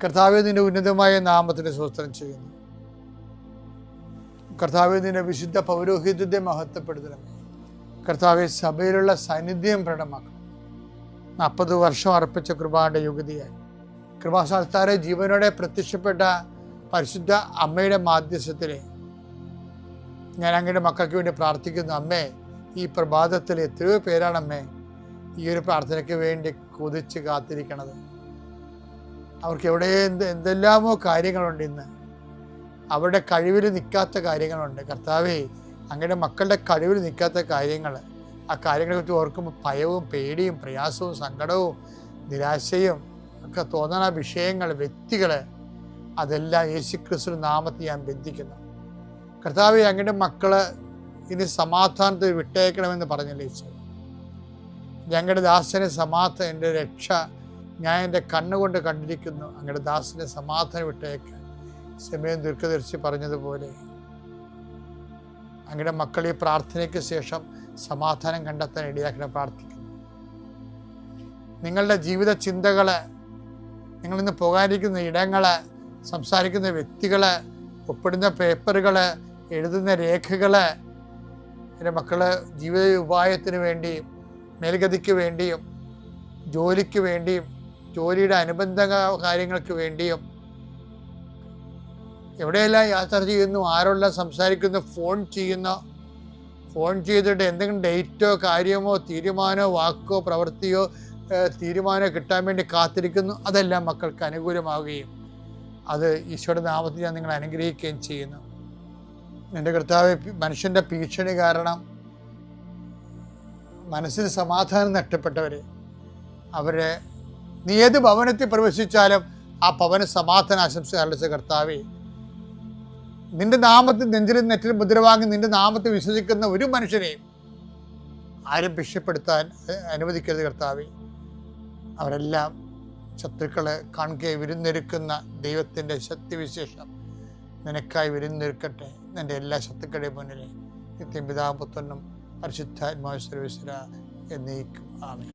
കർത്താവേ, നിന്റെ ഉന്നതമായ നാമത്തിന് സ്തോത്രം ചെയ്യുന്നു. കർത്താവേ, നിന്റെ വിശുദ്ധ പൗരോഹിത്യത്തെ മഹത്വപ്പെടുത്തണമേ. കർത്താവെ, സഭയിലുള്ള സാന്നിധ്യം പ്രകടമാക്കണം. 40 വർഷം അർപ്പിച്ച കൃപാന്റെ യുഗതിയായി കൃപാസ്ഥാനത്താരെ ജീവനോടെ പ്രത്യക്ഷപ്പെട്ട പരിശുദ്ധ അമ്മയുടെ മാധ്യസ്ഥത്തിലെ ഞാൻ അങ്ങയുടെ മക്കൾക്ക് വേണ്ടി പ്രാർത്ഥിക്കുന്നു. അമ്മേ, ഈ പ്രഭാതത്തിൽ എത്രയോ പേരാണ് അമ്മേ ഈ ഒരു പ്രാർത്ഥനയ്ക്ക് വേണ്ടി കൊതിച്ച് കാത്തിരിക്കണത്. അവർക്ക് എവിടെ എന്തെല്ലാമോ കാര്യങ്ങളുണ്ട്. ഇന്ന് അവരുടെ കഴിവിൽ നിൽക്കാത്ത കാര്യങ്ങളുണ്ട്. കർത്താവേ, അങ്ങയുടെ മക്കളുടെ കഴിവിൽ നിൽക്കാത്ത കാര്യങ്ങൾ, ആ കാര്യങ്ങളെ കുറിച്ച് ഓർക്കുമ്പോൾ ഭയവും പേടിയും പ്രയാസവും സങ്കടവും നിരാശയും ഒക്കെ തോന്നുന്ന വിഷയങ്ങൾ, വ്യക്തികൾ, അതെല്ലാം യേശുക്രിസ്തുവിന്റെ നാമത്തിൽ ഞാൻ ബന്ധിക്കുന്നു. കർത്താവേ, അങ്ങയുടെ മക്കള് ഇനി സമാധാനത്തിൽ വിട്ടേക്കണമെന്ന് പറഞ്ഞില്ലേ ഈശോ. ഞങ്ങളുടെ ദാസനെ സമാധാനം, എൻ്റെ രക്ഷ ഞാൻ എൻ്റെ കണ്ണുകൊണ്ട് കണ്ടിരിക്കുന്നു. അങ്ങയുടെ ദാസനെ സമാധാനം വിട്ടേക്കാൻ സമയം ദീർഘദർശി പറഞ്ഞതുപോലെ അങ്ങയുടെ മക്കൾ ഈ പ്രാർത്ഥനയ്ക്ക് ശേഷം സമാധാനം കണ്ടെത്താൻ ഇടയാക്കണം പ്രാർത്ഥിക്കുന്നു. നിങ്ങളുടെ ജീവിത ചിന്തകള്, നിങ്ങളിന്ന് പോകാനിരിക്കുന്ന ഇടങ്ങള്, സംസാരിക്കുന്ന വ്യക്തികള്, ഒപ്പിടുന്ന പേപ്പറുകള്, എഴുതുന്ന രേഖകള്, എൻ്റെ മക്കള് ജീവിത ഉപായത്തിന് വേണ്ടിയും മേൽഗതിക്ക് വേണ്ടിയും ജോലിക്ക് വേണ്ടിയും ജോലിയുടെ അനുബന്ധ കാര്യങ്ങൾക്ക് വേണ്ടിയും എവിടെയെല്ലാം യാത്ര ചെയ്യുന്നു, ആരെല്ലാം സംസാരിക്കുന്നു, ഫോൺ ചെയ്തിട്ട് എന്തെങ്കിലും ഡേറ്റോ കാര്യമോ തീരുമാനമോ വാക്കോ പ്രവൃത്തിയോ തീരുമാനമോ കിട്ടാൻ വേണ്ടി കാത്തിരിക്കുന്നു. അതെല്ലാം മക്കൾക്ക് അനുകൂലമാവുകയും അത് ഈശോയുടെ നാമത്തിൽ ഞാൻ നിങ്ങളെ അനുഗ്രഹിക്കുകയും ചെയ്യുന്നു. എൻ്റെ കർത്താവേ, മനുഷ്യൻ്റെ ഭീഷണി കാരണം മനസ്സിന് സമാധാനം നഷ്ടപ്പെട്ടവർ, അവരെ നീ ഏത് ഭവനത്തിൽ പ്രവേശിച്ചാലും ആ ഭവന സമാധാന ആശംസ അർപ്പിച്ച കർത്താവേ, നിന്റെ നാമത്തിൽ നെഞ്ചിലും നെറ്റിലും മുദ്രവാങ്ങി നിന്റെ നാമത്തിൽ വിശ്വസിക്കുന്ന ഒരു മനുഷ്യനെയും ആരും ഭീഷണിപ്പെടുത്താൻ അനുവദിക്കരുത് കർത്താവേ. അവരെല്ലാം ശത്രുക്കളെ കാണുകയെ വിരുന്നൊരുക്കുന്ന ദൈവത്തിൻ്റെ ശക്തിവിശേഷം നിനക്കായി വിരുന്നൊരുക്കട്ടെ. നിൻ്റെ എല്ലാ ശത്രുക്കളുടെയും മുന്നിലെ നിത്യം പിതാവും പുത്രനും പരിശുദ്ധാത്മാവും സർവ്വേശ്വരാ എന്നേക്കും ആമേൻ.